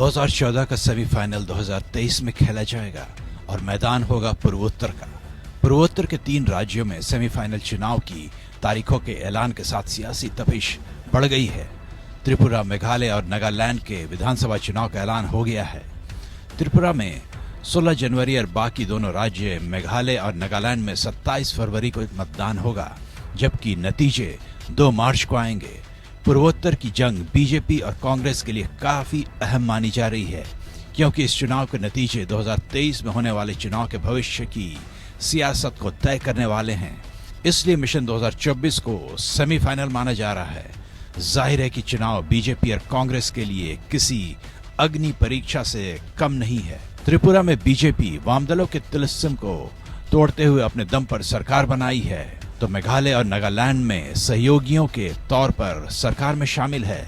2014 का सेमीफाइनल 2023 में खेला जाएगा और मैदान होगा पूर्वोत्तर का। पूर्वोत्तर के 3 राज्यों में सेमीफाइनल चुनाव की तारीखों के ऐलान के साथ सियासी तपिश बढ़ गई है। त्रिपुरा, मेघालय और नागालैंड के विधानसभा चुनाव का ऐलान हो गया है। त्रिपुरा में 16 जनवरी और बाकी दोनों राज्य मेघालय और नागालैंड में 27 फरवरी को मतदान होगा, जबकि नतीजे 2 मार्च को आएंगे। पूर्वोत्तर की जंग बीजेपी और कांग्रेस के लिए काफी अहम मानी जा रही है, क्योंकि इस चुनाव के नतीजे 2023 में होने वाले चुनाव के भविष्य की सियासत को तय करने वाले हैं। इसलिए मिशन 2024 को सेमीफाइनल माना जा रहा है। जाहिर है कि चुनाव बीजेपी और कांग्रेस के लिए किसी अग्नि परीक्षा से कम नहीं है। त्रिपुरा में बीजेपी वामदलों के तिलिस्म को तोड़ते हुए अपने दम पर सरकार बनाई है, तो मेघालय और नागालैंड में सहयोगियों के तौर पर सरकार में शामिल है।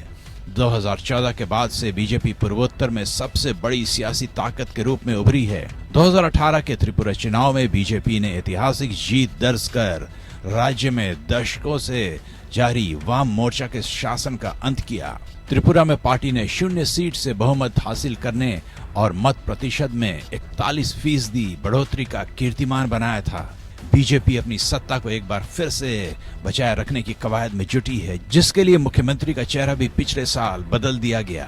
2014 के बाद से बीजेपी पूर्वोत्तर में सबसे बड़ी सियासी ताकत के रूप में उभरी है। 2018 के त्रिपुरा चुनाव में बीजेपी ने ऐतिहासिक जीत दर्ज कर राज्य में दशकों से जारी वाम मोर्चा के शासन का अंत किया। त्रिपुरा में पार्टी ने 0 सीट से बहुमत हासिल करने और मत प्रतिशत में 41% बढ़ोतरी का कीर्तिमान बनाया था। बीजेपी अपनी सत्ता को एक बार फिर से बचाए रखने की कवायद में जुटी है, जिसके लिए मुख्यमंत्री का चेहरा भी पिछले साल बदल दिया गया,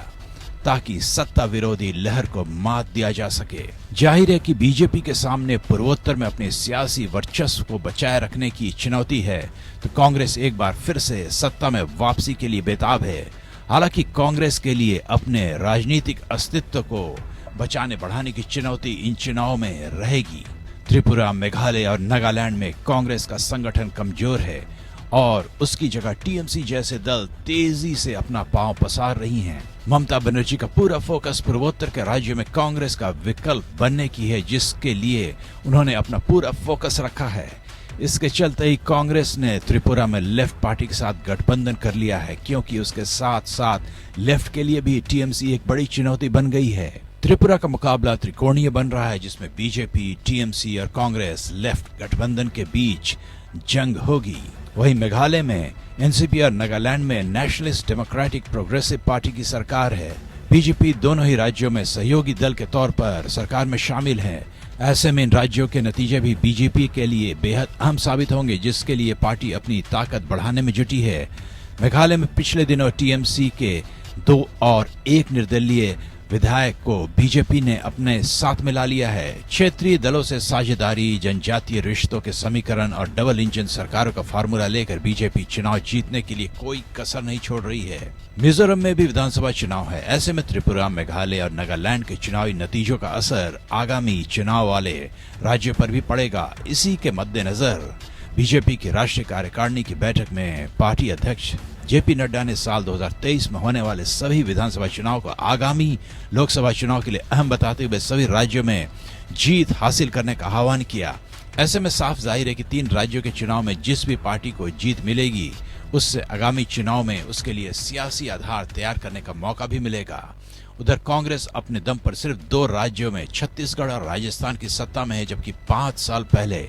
ताकि सत्ता विरोधी लहर को मात दिया जा सके। जाहिर है कि बीजेपी के सामने पूर्वोत्तर में अपने सियासी वर्चस्व को बचाए रखने की चुनौती है, तो कांग्रेस एक बार फिर से सत्ता में वापसी के लिए बेताब है। हालांकि कांग्रेस के लिए अपने राजनीतिक अस्तित्व को बचाने बढ़ाने की चुनौती इन चुनावों में रहेगी। त्रिपुरा, मेघालय और नागालैंड में कांग्रेस का संगठन कमजोर है और उसकी जगह टीएमसी जैसे दल तेजी से अपना पांव पसार रही हैं। ममता बनर्जी का पूरा फोकस पूर्वोत्तर के राज्यों में कांग्रेस का विकल्प बनने की है, जिसके लिए उन्होंने अपना पूरा फोकस रखा है। इसके चलते ही कांग्रेस ने त्रिपुरा में लेफ्ट पार्टी के साथ गठबंधन कर लिया है, क्योंकि उसके साथ साथ लेफ्ट के लिए भी टीएमसी एक बड़ी चुनौती बन गई है। त्रिपुरा का मुकाबला त्रिकोणीय बन रहा है, जिसमें बीजेपी, टीएमसी और कांग्रेस लेफ्ट गठबंधन के बीच जंग होगी। वहीं मेघालय में एनसीपी और नागालैंड में नेशनलिस्ट डेमोक्रेटिक प्रोग्रेसिव पार्टी की सरकार है। बीजेपी दोनों ही राज्यों में सहयोगी दल के तौर पर सरकार में शामिल है। ऐसे में इन राज्यों के नतीजे भी बीजेपी के लिए बेहद अहम साबित होंगे, जिसके लिए पार्टी अपनी ताकत बढ़ाने में जुटी है। मेघालय में पिछले दिनों टीएमसी के 2 और 1 निर्दलीय विधायक को बीजेपी ने अपने साथ मिला लिया है। क्षेत्रीय दलों से साझेदारी, जनजातीय रिश्तों के समीकरण और डबल इंजन सरकारों का फार्मूला लेकर बीजेपी चुनाव जीतने के लिए कोई कसर नहीं छोड़ रही है। मिजोरम में भी विधानसभा चुनाव है। ऐसे में त्रिपुरा, मेघालय और नागालैंड के चुनावी नतीजों का असर आगामी चुनाव वाले राज्यों पर भी पड़ेगा। इसी के मद्देनजर बीजेपी की राष्ट्रीय कार्यकारिणी की बैठक में पार्टी अध्यक्ष जेपी नड्डा ने साल 2023 में होने वाले सभी विधानसभा चुनाव को आगामी लोकसभा चुनाव के लिए अहम बताते हुए सभी राज्यों में जीत हासिल करने का आह्वान किया। ऐसे में साफ जाहिर है कि 3 राज्यों के चुनाव में जिस भी पार्टी को जीत मिलेगी, उससे आगामी चुनाव में उसके लिए सियासी आधार तैयार करने का मौका भी मिलेगा। उधर कांग्रेस अपने दम पर सिर्फ 2 राज्यों में छत्तीसगढ़ और राजस्थान की सत्ता में है, जबकि 5 साल पहले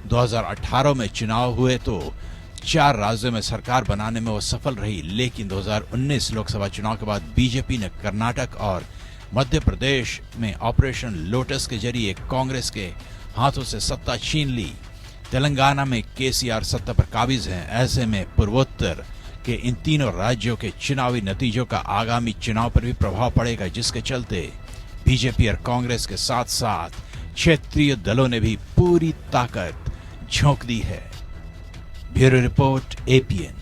2018 में चुनाव हुए तो 4 राज्यों में सरकार बनाने में वो सफल रही। लेकिन 2019 लोकसभा चुनाव के बाद बीजेपी ने कर्नाटक और मध्य प्रदेश में ऑपरेशन लोटस के जरिए कांग्रेस के हाथों से सत्ता छीन ली। तेलंगाना में केसीआर सत्ता पर काबिज हैं। ऐसे में पूर्वोत्तर के इन तीनों राज्यों के चुनावी नतीजों का आगामी चुनाव पर भी प्रभाव पड़ेगा, जिसके चलते बीजेपी और कांग्रेस के साथ साथ क्षेत्रीय दलों ने भी पूरी ताकत झोंक दी है। Bureau report, APN।